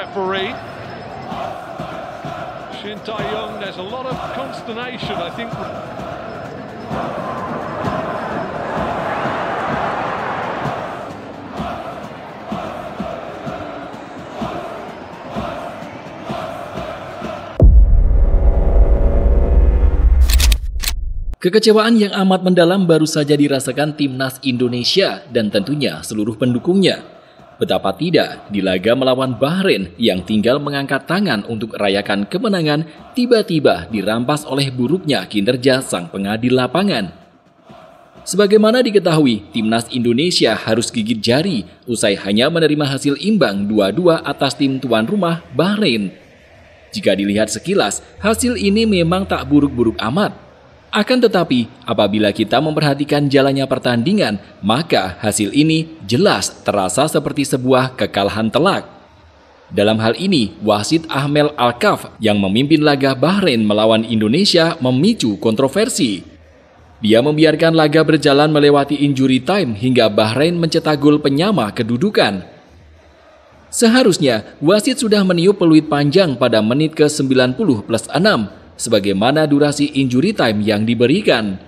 Referee Shin Tae-yong, there's a lot of consternation, I think. Kekecewaan yang amat mendalam baru saja dirasakan timnas Indonesia dan tentunya seluruh pendukungnya. Betapa tidak, di laga melawan Bahrain yang tinggal mengangkat tangan untuk rayakan kemenangan tiba-tiba dirampas oleh buruknya kinerja sang pengadil lapangan. Sebagaimana diketahui, timnas Indonesia harus gigit jari usai hanya menerima hasil imbang 2-2 atas tim tuan rumah Bahrain. Jika dilihat sekilas, hasil ini memang tak buruk-buruk amat. Akan tetapi, apabila kita memperhatikan jalannya pertandingan, maka hasil ini jelas terasa seperti sebuah kekalahan telak. Dalam hal ini, wasit Ahmel Alkaf yang memimpin laga Bahrain melawan Indonesia memicu kontroversi. Dia membiarkan laga berjalan melewati injury time hingga Bahrain mencetak gol penyama kedudukan. Seharusnya, wasit sudah meniup peluit panjang pada menit ke-90+6. Sebagaimana durasi injury time yang diberikan.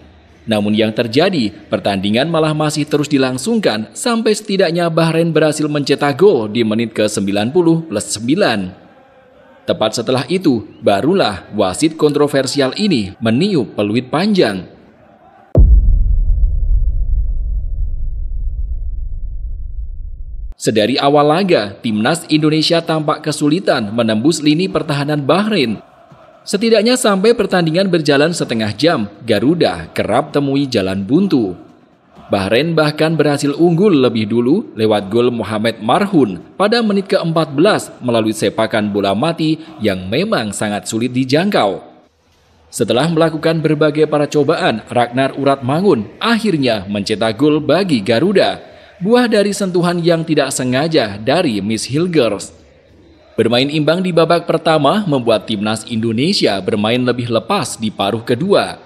Namun yang terjadi, pertandingan malah masih terus dilangsungkan sampai setidaknya Bahrain berhasil mencetak gol di menit ke-90+9. Tepat setelah itu, barulah wasit kontroversial ini meniup peluit panjang. Sedari awal laga, timnas Indonesia tampak kesulitan menembus lini pertahanan Bahrain. Setidaknya sampai pertandingan berjalan setengah jam, Garuda kerap temui jalan buntu. Bahrain bahkan berhasil unggul lebih dulu lewat gol Mohamed Marhoun pada menit ke-14 melalui sepakan bola mati yang memang sangat sulit dijangkau. Setelah melakukan berbagai percobaan, Ragnar Uratmangun akhirnya mencetak gol bagi Garuda, buah dari sentuhan yang tidak sengaja dari Miss Hilgers. Bermain imbang di babak pertama membuat timnas Indonesia bermain lebih lepas di paruh kedua.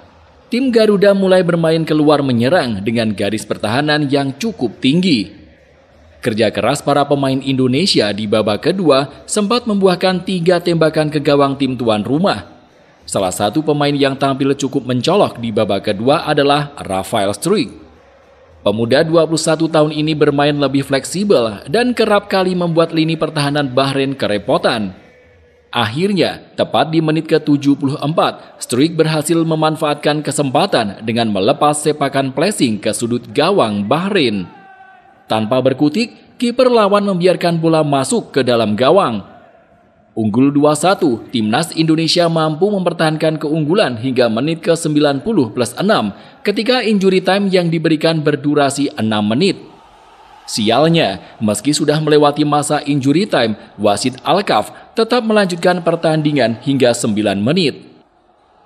Tim Garuda mulai bermain keluar menyerang dengan garis pertahanan yang cukup tinggi. Kerja keras para pemain Indonesia di babak kedua sempat membuahkan 3 tembakan ke gawang tim tuan rumah. Salah satu pemain yang tampil cukup mencolok di babak kedua adalah Rafael Struijk. Pemuda 21 tahun ini bermain lebih fleksibel dan kerap kali membuat lini pertahanan Bahrain kerepotan. Akhirnya, tepat di menit ke-74, Struijk berhasil memanfaatkan kesempatan dengan melepas sepakan pressing ke sudut gawang Bahrain. Tanpa berkutik, kiper lawan membiarkan bola masuk ke dalam gawang. Unggul 2-1, timnas Indonesia mampu mempertahankan keunggulan hingga menit ke-90+6 ketika injury time yang diberikan berdurasi 6 menit. Sialnya, meski sudah melewati masa injury time, wasit Alkaf tetap melanjutkan pertandingan hingga 9 menit.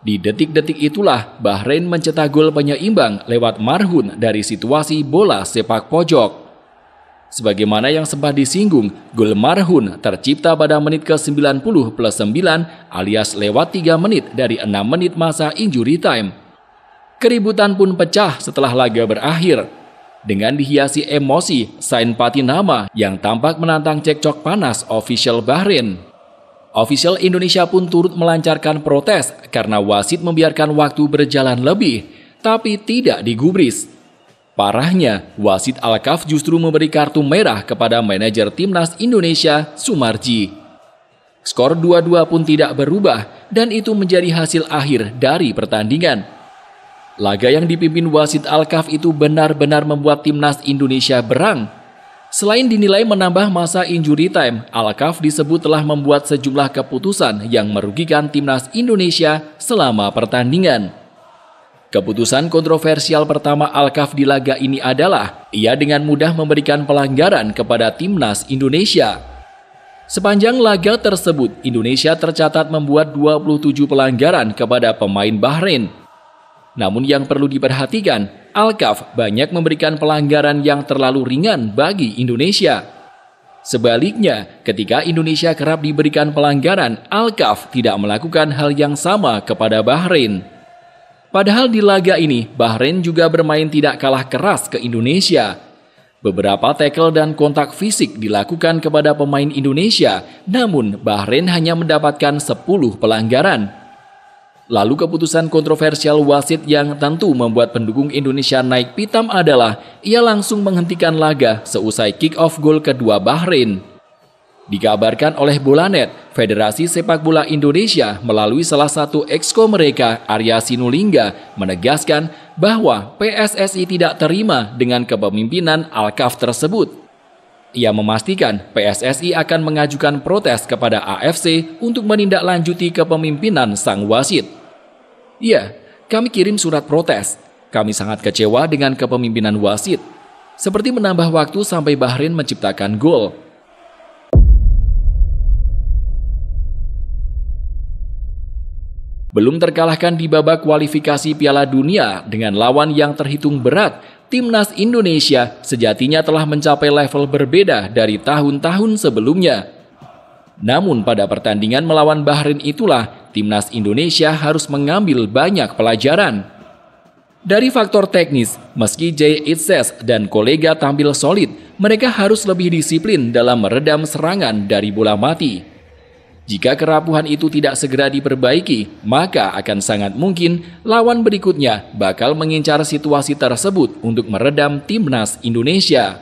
Di detik-detik itulah Bahrain mencetak gol penyeimbang lewat Marhoun dari situasi bola sepak pojok. Sebagaimana yang sempat disinggung, gol Marhoun tercipta pada menit ke-90+9 alias lewat 3 menit dari 6 menit masa injury time. Keributan pun pecah setelah laga berakhir. Dengan dihiasi emosi, Sain Patinama yang tampak menantang cekcok panas official Bahrain. Official Indonesia pun turut melancarkan protes karena wasit membiarkan waktu berjalan lebih, tapi tidak digubris. Parahnya, wasit Alkaf justru memberi kartu merah kepada manajer timnas Indonesia, Sumarji. Skor 2-2 pun tidak berubah dan itu menjadi hasil akhir dari pertandingan. Laga yang dipimpin wasit Alkaf itu benar-benar membuat timnas Indonesia berang. Selain dinilai menambah masa injury time, Alkaf disebut telah membuat sejumlah keputusan yang merugikan timnas Indonesia selama pertandingan. Keputusan kontroversial pertama Alkaf di laga ini adalah ia dengan mudah memberikan pelanggaran kepada timnas Indonesia. Sepanjang laga tersebut, Indonesia tercatat membuat 27 pelanggaran kepada pemain Bahrain. Namun yang perlu diperhatikan, Alkaf banyak memberikan pelanggaran yang terlalu ringan bagi Indonesia. Sebaliknya, ketika Indonesia kerap diberikan pelanggaran, Alkaf tidak melakukan hal yang sama kepada Bahrain. Padahal di laga ini, Bahrain juga bermain tidak kalah keras ke Indonesia. Beberapa tackle dan kontak fisik dilakukan kepada pemain Indonesia, namun Bahrain hanya mendapatkan 10 pelanggaran. Lalu keputusan kontroversial wasit yang tentu membuat pendukung Indonesia naik pitam adalah ia langsung menghentikan laga seusai kick-off gol kedua Bahrain. Dikabarkan oleh Bolanet, Federasi Sepak Bola Indonesia melalui salah satu exco mereka, Arya Sinulinga, menegaskan bahwa PSSI tidak terima dengan kepemimpinan Alkaf tersebut. Ia memastikan PSSI akan mengajukan protes kepada AFC untuk menindaklanjuti kepemimpinan sang wasit. Ya, kami kirim surat protes. Kami sangat kecewa dengan kepemimpinan wasit. Seperti menambah waktu sampai Bahrain menciptakan gol. Belum terkalahkan di babak kualifikasi Piala Dunia dengan lawan yang terhitung berat, Timnas Indonesia sejatinya telah mencapai level berbeda dari tahun-tahun sebelumnya. Namun pada pertandingan melawan Bahrain itulah Timnas Indonesia harus mengambil banyak pelajaran. Dari faktor teknis, meski Jay Itzes dan kolega tampil solid, mereka harus lebih disiplin dalam meredam serangan dari bola mati. Jika kerapuhan itu tidak segera diperbaiki, maka akan sangat mungkin lawan berikutnya bakal mengincar situasi tersebut untuk meredam Timnas Indonesia.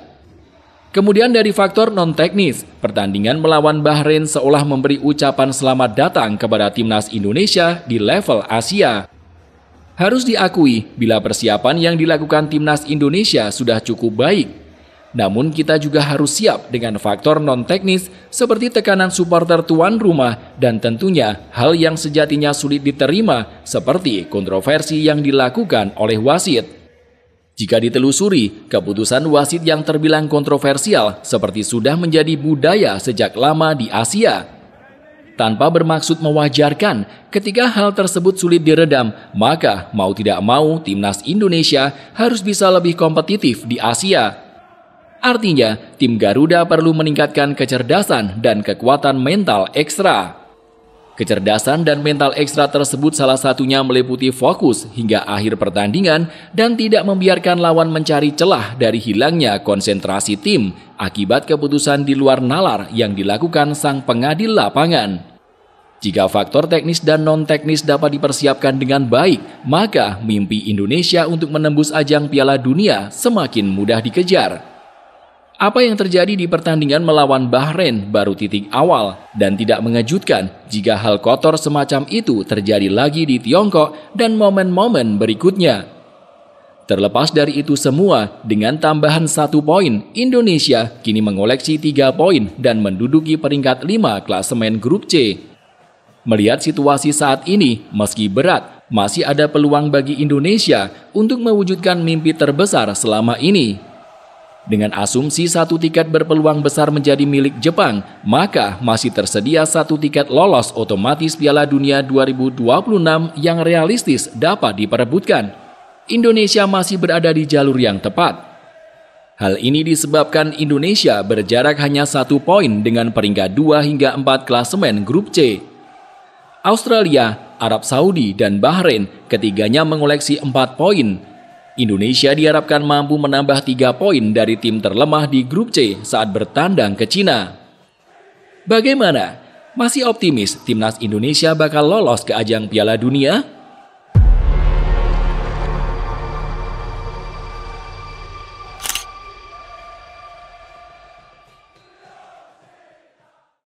Kemudian dari faktor non-teknis, pertandingan melawan Bahrain seolah memberi ucapan selamat datang kepada Timnas Indonesia di level Asia. Harus diakui bila persiapan yang dilakukan Timnas Indonesia sudah cukup baik. Namun kita juga harus siap dengan faktor non-teknis seperti tekanan supporter tuan rumah dan tentunya hal yang sejatinya sulit diterima seperti kontroversi yang dilakukan oleh wasit. Jika ditelusuri, keputusan wasit yang terbilang kontroversial seperti sudah menjadi budaya sejak lama di Asia. Tanpa bermaksud mewajarkan, ketika hal tersebut sulit diredam, maka mau tidak mau Timnas Indonesia harus bisa lebih kompetitif di Asia. Artinya, tim Garuda perlu meningkatkan kecerdasan dan kekuatan mental ekstra. Kecerdasan dan mental ekstra tersebut salah satunya meliputi fokus hingga akhir pertandingan dan tidak membiarkan lawan mencari celah dari hilangnya konsentrasi tim akibat keputusan di luar nalar yang dilakukan sang pengadil lapangan. Jika faktor teknis dan non-teknis dapat dipersiapkan dengan baik, maka mimpi Indonesia untuk menembus ajang Piala Dunia semakin mudah dikejar. Apa yang terjadi di pertandingan melawan Bahrain baru titik awal dan tidak mengejutkan jika hal kotor semacam itu terjadi lagi di Tiongkok dan momen-momen berikutnya. Terlepas dari itu semua, dengan tambahan 1 poin, Indonesia kini mengoleksi 3 poin dan menduduki peringkat 5 klasemen grup C. Melihat situasi saat ini, meski berat, masih ada peluang bagi Indonesia untuk mewujudkan mimpi terbesar selama ini. Dengan asumsi 1 tiket berpeluang besar menjadi milik Jepang, maka masih tersedia 1 tiket lolos otomatis Piala Dunia 2026 yang realistis dapat diperebutkan. Indonesia masih berada di jalur yang tepat. Hal ini disebabkan Indonesia berjarak hanya 1 poin dengan peringkat 2 hingga 4 klasemen grup C. Australia, Arab Saudi, dan Bahrain ketiganya mengoleksi 4 poin. Indonesia diharapkan mampu menambah 3 poin dari tim terlemah di grup C saat bertandang ke Cina. Bagaimana? Masih optimis Timnas Indonesia bakal lolos ke ajang Piala Dunia?